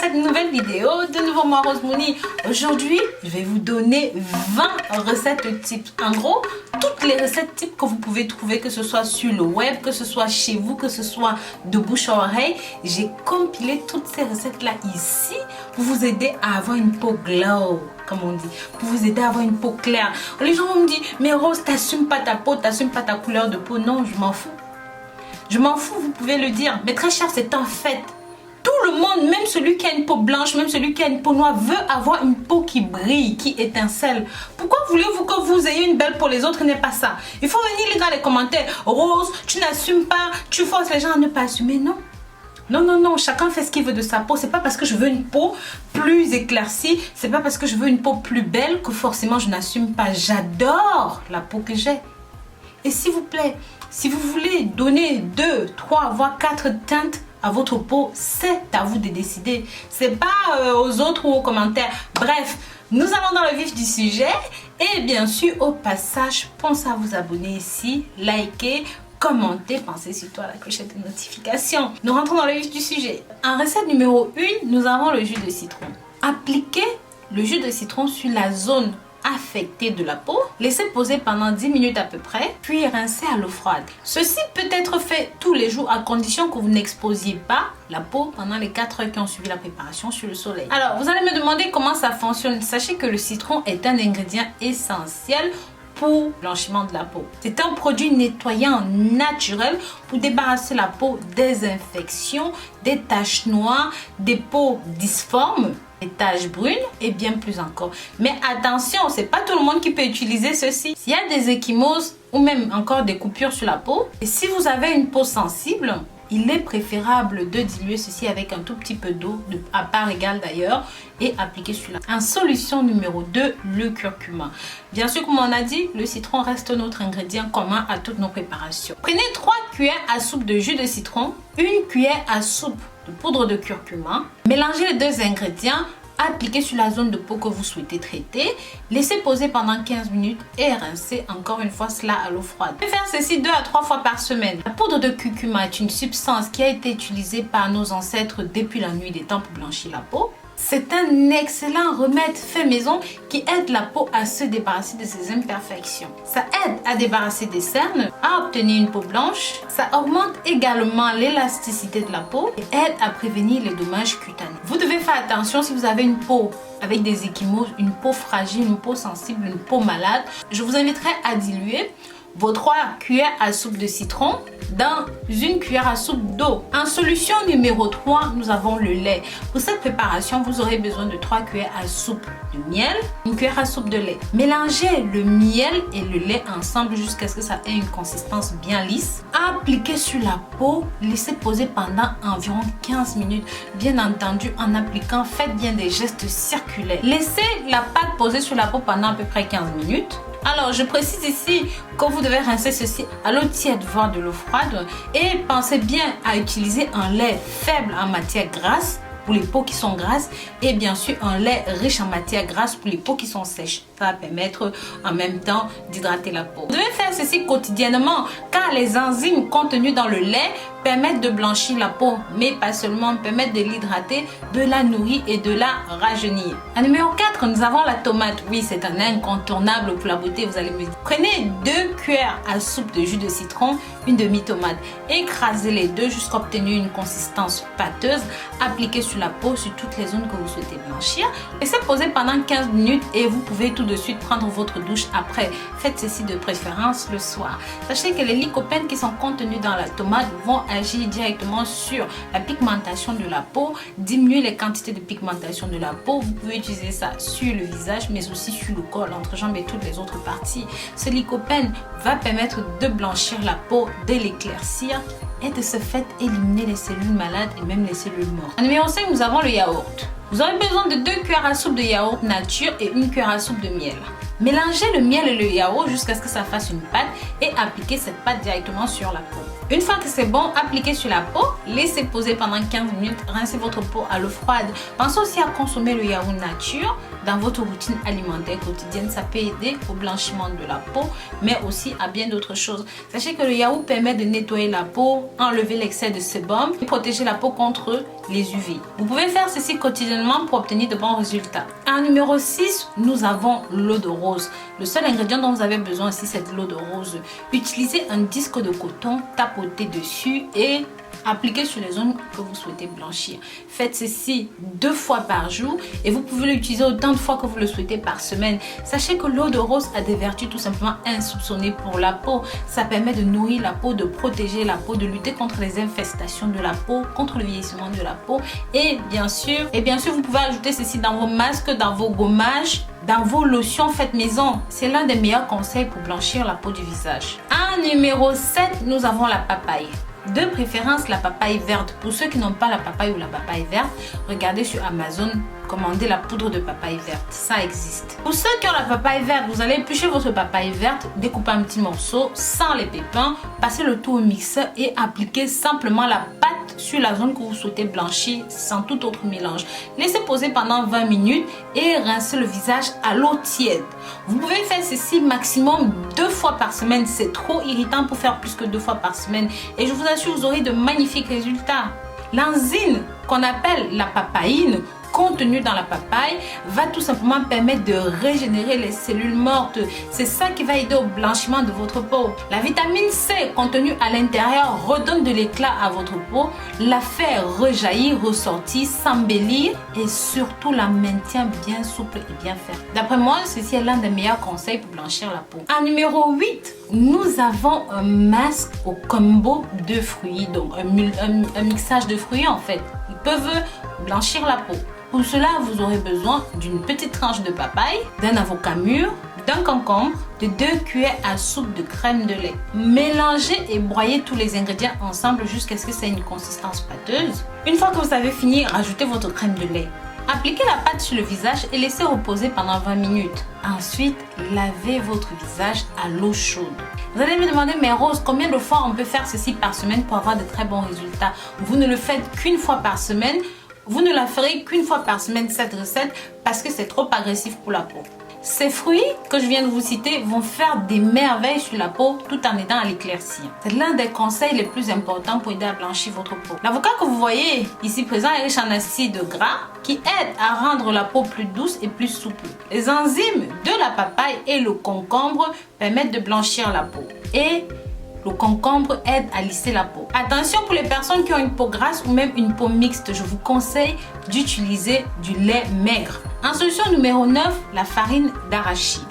cette nouvelle vidéo. De nouveau moi Rose Mouni. Aujourd'hui, je vais vous donner 20 recettes types. En gros, toutes les recettes types que vous pouvez trouver, que ce soit sur le web, que ce soit chez vous, que ce soit de bouche à oreille. J'ai compilé toutes ces recettes-là ici pour vous aider à avoir une peau glow, comme on dit, pour vous aider à avoir une peau claire. Les gens vont me dire, mais Rose, t'assumes pas ta peau, t'assumes pas ta couleur de peau. Non, je m'en fous. Je m'en fous, vous pouvez le dire. Mais très cher, c'est un fait. Tout le monde, même celui qui a une peau blanche, même celui qui a une peau noire, veut avoir une peau qui brille, qui étincelle. Pourquoi voulez-vous que vous ayez une belle peau, les autres n'aient pas ça? Il faut venir dans les commentaires. Rose, tu n'assumes pas, tu forces les gens à ne pas assumer. Non. Non, non, non, chacun fait ce qu'il veut de sa peau. C'est pas parce que je veux une peau plus éclaircie, c'est pas parce que je veux une peau plus belle que forcément je n'assume pas. J'adore la peau que j'ai. Et s'il vous plaît, si vous voulez donner 2, 3, voire 4 teintes à votre peau, c'est à vous de décider. C'est pas aux autres ou aux commentaires. Bref, nous allons dans le vif du sujet. Et bien sûr, au passage, pensez à vous abonner ici, liker, commenter, pensez surtout à la clochette de notification. Nous rentrons dans le vif du sujet. En recette numéro 1, nous avons le jus de citron. Appliquez le jus de citron sur la zone affectée de la peau, laissez poser pendant 10 minutes à peu près, puis rincez à l'eau froide. Ceci peut être fait tous les jours à condition que vous n'exposiez pas la peau pendant les 4 heures qui ont suivi la préparation sur le soleil. Alors, vous allez me demander comment ça fonctionne. Sachez que le citron est un ingrédient essentiel pour le blanchiment de la peau. C'est un produit nettoyant naturel pour débarrasser la peau des infections, des taches noires, des peaux difformes, des taches brunes et bien plus encore. Mais attention, c'est pas tout le monde qui peut utiliser ceci. S'il y a des ecchymoses ou même encore des coupures sur la peau, et si vous avez une peau sensible, il est préférable de diluer ceci avec un tout petit peu d'eau, à part égale d'ailleurs, et appliquer sur la peau. En solution numéro 2, le curcuma. Bien sûr, comme on a dit, le citron reste notre ingrédient commun à toutes nos préparations. Prenez 3 cuillères à soupe de jus de citron, 1 cuillère à soupe de poudre de curcuma. Mélangez les deux ingrédients. Appliquez sur la zone de peau que vous souhaitez traiter. Laissez poser pendant 15 minutes et rincez encore une fois cela à l'eau froide. Vous pouvez faire ceci 2 à 3 fois par semaine. La poudre de curcuma est une substance qui a été utilisée par nos ancêtres depuis la nuit des temps pour blanchir la peau. C'est un excellent remède fait maison qui aide la peau à se débarrasser de ses imperfections. Ça aide à débarrasser des cernes, à obtenir une peau blanche. Ça augmente également l'élasticité de la peau et aide à prévenir les dommages cutanés. Vous devez faire attention si vous avez une peau avec des ecchymoses, une peau fragile, une peau sensible, une peau malade. Je vous inviterai à diluer vos 3 cuillères à soupe de citron dans 1 cuillère à soupe d'eau. En solution numéro 3, nous avons le lait. Pour cette préparation, vous aurez besoin de 3 cuillères à soupe de miel, 1 cuillère à soupe de lait. Mélangez le miel et le lait ensemble jusqu'à ce que ça ait une consistance bien lisse. Appliquez sur la peau, laissez poser pendant environ 15 minutes. Bien entendu, en appliquant, faites bien des gestes circulaires. Laissez la pâte poser sur la peau pendant à peu près 15 minutes. Alors, je précise ici que vous devez rincer ceci à l'eau tiède, voire de l'eau froide. Et pensez bien à utiliser un lait faible en matière grasse pour les peaux qui sont grasses et bien sûr un lait riche en matière grasse pour les peaux qui sont sèches. Ça va permettre en même temps d'hydrater la peau. Vous devez faire ceci quotidiennement car les enzymes contenues dans le lait permettent de blanchir la peau, mais pas seulement, permettent de l'hydrater, de la nourrir et de la rajeunir. En numéro 4, nous avons la tomate. Oui, c'est un incontournable pour la beauté, vous allez me dire. Prenez 2 cuillères à soupe de jus de citron, une demi-tomate. Écrasez les deux jusqu'à obtenir une consistance pâteuse. Appliquez sur la peau, sur toutes les zones que vous souhaitez blanchir. Laissez poser pendant 15 minutes et vous pouvez tout de suite prendre votre douche après. Faites ceci de préférence le soir. Sachez que les lycopènes qui sont contenus dans la tomate vont agir directement sur la pigmentation de la peau, diminuer les quantités de pigmentation de la peau. Vous pouvez utiliser ça sur le visage, mais aussi sur le corps, l'entrejambe et toutes les autres parties. Ce lycopène va permettre de blanchir la peau, de l'éclaircir et de ce fait éliminer les cellules malades et même les cellules mortes. En numéro 5, nous avons le yaourt. Vous aurez besoin de 2 cuillères à soupe de yaourt nature et 1 cuillère à soupe de miel. Mélangez le miel et le yaourt jusqu'à ce que ça fasse une pâte et appliquez cette pâte directement sur la peau. Une fois que c'est bon, appliquez sur la peau, laissez poser pendant 15 minutes, rincez votre peau à l'eau froide. Pensez aussi à consommer le yaourt nature dans votre routine alimentaire quotidienne. Ça peut aider au blanchiment de la peau, mais aussi à bien d'autres choses. Sachez que le yaourt permet de nettoyer la peau, enlever l'excès de sébum et protéger la peau contre les UV. Vous pouvez faire ceci quotidiennement pour obtenir de bons résultats. En numéro 6, nous avons l'eau de rose. Le seul ingrédient dont vous avez besoin ici, c'est de l'eau de rose. Utilisez un disque de coton, tapotez dessus et appliquez sur les zones que vous souhaitez blanchir. Faites ceci 2 fois par jour et vous pouvez l'utiliser autant de fois que vous le souhaitez par semaine. Sachez que l'eau de rose a des vertus tout simplement insoupçonnées pour la peau. Ça permet de nourrir la peau, de protéger la peau, de lutter contre les infestations de la peau, contre le vieillissement de la peau et bien sûr, vous pouvez ajouter ceci dans vos masques, dans vos gommages, dans vos lotions faites maison. C'est l'un des meilleurs conseils pour blanchir la peau du visage. En numéro 7, nous avons la papaye. De préférence la papaye verte. Pour ceux qui n'ont pas la papaye ou la papaye verte, regardez sur Amazon, commandez la poudre de papaye verte, ça existe. Pour ceux qui ont la papaye verte, vous allez éplucher votre papaye verte, découper un petit morceau sans les pépins, passer le tout au mixeur et appliquer simplement la pâte sur la zone que vous souhaitez blanchir sans tout autre mélange. Laissez poser pendant 20 minutes et rincez le visage à l'eau tiède. Vous pouvez faire ceci maximum 2 fois par semaine. C'est trop irritant pour faire plus que 2 fois par semaine. Et je vous assure, vous aurez de magnifiques résultats. L'enzyme qu'on appelle la papaïne, contenue dans la papaye, va tout simplement permettre de régénérer les cellules mortes. C'est ça qui va aider au blanchiment de votre peau. La vitamine C contenue à l'intérieur redonne de l'éclat à votre peau, la fait rejaillir, ressortir, s'embellir et surtout la maintient bien souple et bien ferme. D'après moi, ceci est l'un des meilleurs conseils pour blanchir la peau. En numéro 8, nous avons un masque au combo de fruits, donc un mixage de fruits en fait. Ils peuvent blanchir la peau. Pour cela, vous aurez besoin d'une petite tranche de papaye, d'un avocat mûr, d'un concombre, de 2 cuillères à soupe de crème de lait. Mélangez et broyez tous les ingrédients ensemble jusqu'à ce que ça ait une consistance pâteuse. Une fois que vous avez fini, rajoutez votre crème de lait. Appliquez la pâte sur le visage et laissez reposer pendant 20 minutes. Ensuite, lavez votre visage à l'eau chaude. Vous allez me demander, mais Rose, combien de fois on peut faire ceci par semaine pour avoir de très bons résultats? Vous ne le faites qu'une fois par semaine. Vous ne la ferez qu'une fois par semaine, cette recette, parce que c'est trop agressif pour la peau. Ces fruits que je viens de vous citer vont faire des merveilles sur la peau tout en aidant à l'éclaircir. C'est l'un des conseils les plus importants pour aider à blanchir votre peau. L'avocat que vous voyez ici présent est riche en acides gras qui aident à rendre la peau plus douce et plus souple. Les enzymes de la papaye et le concombre permettent de blanchir la peau. Et le concombre aide à lisser la peau. Attention pour les personnes qui ont une peau grasse ou même une peau mixte, je vous conseille d'utiliser du lait maigre. En solution numéro 9, la farine d'arachide.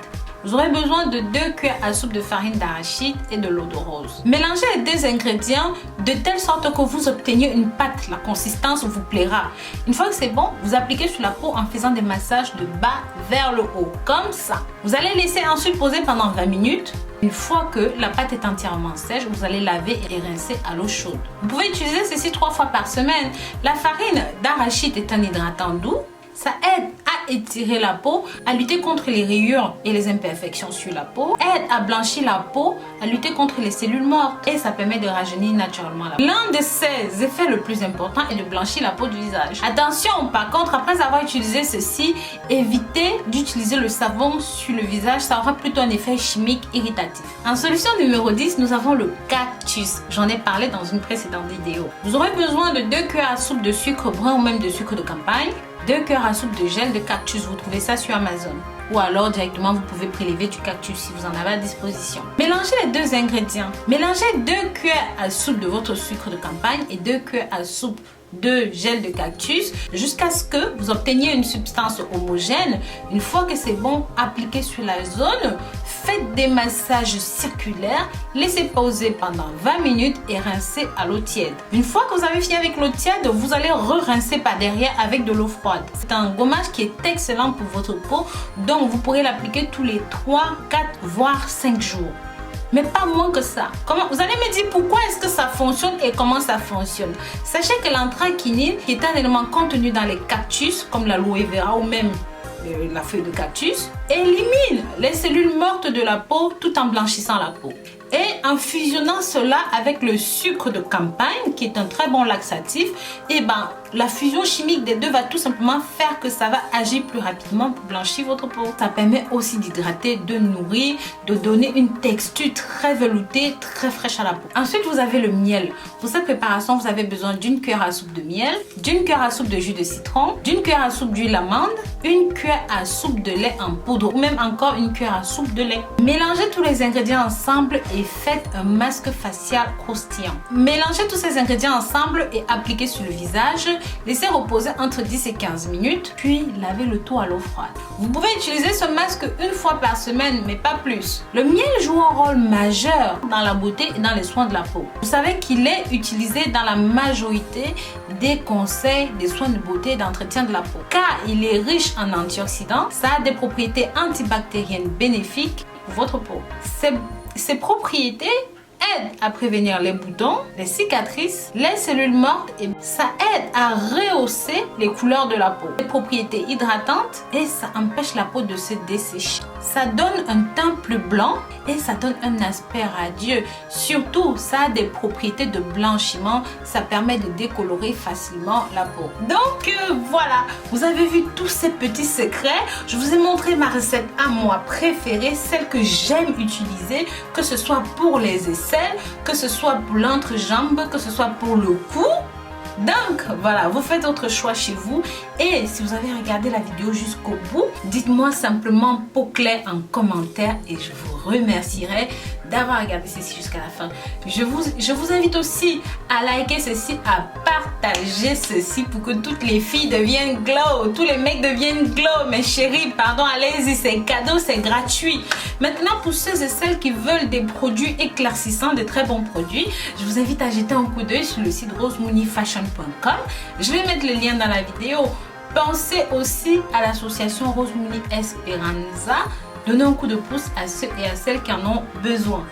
Vous aurez besoin de 2 cuillères à soupe de farine d'arachide et de l'eau de rose. Mélangez les 2 ingrédients de telle sorte que vous obteniez une pâte. La consistance vous plaira. Une fois que c'est bon, vous appliquez sur la peau en faisant des massages de bas vers le haut, comme ça. Vous allez laisser ensuite poser pendant 20 minutes. Une fois que la pâte est entièrement sèche, vous allez laver et rincer à l'eau chaude. Vous pouvez utiliser ceci 3 fois par semaine. La farine d'arachide est un hydratant doux. Ça aide à étirer la peau, à lutter contre les rayures et les imperfections sur la peau, aide à blanchir la peau, à lutter contre les cellules mortes et ça permet de rajeunir naturellement la peau. L'un de ses effets le plus important est de blanchir la peau du visage. Attention, par contre, après avoir utilisé ceci, évitez d'utiliser le savon sur le visage, ça aura plutôt un effet chimique irritatif. En solution numéro 10, nous avons le cactus. J'en ai parlé dans une précédente vidéo. Vous aurez besoin de 2 cuillères à soupe de sucre brun ou même de sucre de campagne, 2 cuillères à soupe de gel de cactus, vous trouvez ça sur Amazon. Ou alors directement vous pouvez prélever du cactus si vous en avez à disposition. Mélangez les 2 ingrédients. Mélangez 2 cuillères à soupe de votre sucre de campagne et 2 cuillères à soupe de gel de cactus jusqu'à ce que vous obteniez une substance homogène. Une fois que c'est bon, appliquez sur la zone, faites des massages circulaires, laissez poser pendant 20 minutes et rincez à l'eau tiède. Une fois que vous avez fini avec l'eau tiède, vous allez re-rincer par derrière avec de l'eau froide. C'est un gommage qui est excellent pour votre peau, donc vous pourrez l'appliquer tous les 3, 4 voire 5 jours. Mais pas moins que ça. Vous allez me dire pourquoi est-ce que ça fonctionne et comment ça fonctionne. Sachez que l'anthraquinine, qui est un élément contenu dans les cactus, comme l'aloe vera ou même la feuille de cactus, élimine les cellules mortes de la peau tout en blanchissant la peau. Et en fusionnant cela avec le sucre de campagne, qui est un très bon laxatif, et la fusion chimique des deux va tout simplement faire que ça va agir plus rapidement pour blanchir votre peau. Ça permet aussi d'hydrater, de nourrir, de donner une texture très veloutée, très fraîche à la peau. Ensuite, vous avez le miel. Pour cette préparation, vous avez besoin d'une cuillère à soupe de miel, d'une cuillère à soupe de jus de citron, d'une cuillère à soupe d'huile d'amande, une cuillère à soupe de lait en poudre ou même encore une cuillère à soupe de lait. Mélangez tous les ingrédients ensemble et faites un masque facial croustillant. Mélangez tous ces ingrédients ensemble et appliquez sur le visage. Laissez reposer entre 10 et 15 minutes, puis lavez le tout à l'eau froide. Vous pouvez utiliser ce masque une fois par semaine, mais pas plus. Le miel joue un rôle majeur dans la beauté et dans les soins de la peau. Vous savez qu'il est utilisé dans la majorité des conseils des soins de beauté et d'entretien de la peau, car il est riche en antioxydants. Ça a des propriétés antibactériennes bénéfiques pour votre peau. Ces propriétés aident à prévenir les boutons, les cicatrices, les cellules mortes et ça aide à rehausser les couleurs de la peau. Des propriétés hydratantes et ça empêche la peau de se dessécher. Ça donne un teint plus blanc et ça donne un aspect radieux. Surtout, ça a des propriétés de blanchiment. Ça permet de décolorer facilement la peau. Donc voilà, vous avez vu tous ces petits secrets. Je vous ai montré ma recette à moi préférée, celle que j'aime utiliser, que ce soit pour les aisselles, que ce soit pour l'entrejambe, que ce soit pour le cou. Donc voilà, vous faites votre choix chez vous et si vous avez regardé la vidéo jusqu'au bout, dites-moi simplement peau claire en commentaire et je vous remercierai d'avoir regardé ceci jusqu'à la fin. Je vous invite aussi à liker ceci, à partager ceci pour que toutes les filles deviennent glow, tous les mecs deviennent glow. Mes chéris, pardon, allez-y, c'est cadeau, c'est gratuit. Maintenant, pour ceux et celles qui veulent des produits éclaircissants, de très bons produits, je vous invite à jeter un coup d'œil sur le site rosemooneyfashion.com. Je vais mettre le lien dans la vidéo. Pensez aussi à l'association Rose Mooney Esperanza. Donnez un coup de pouce à ceux et à celles qui en ont besoin.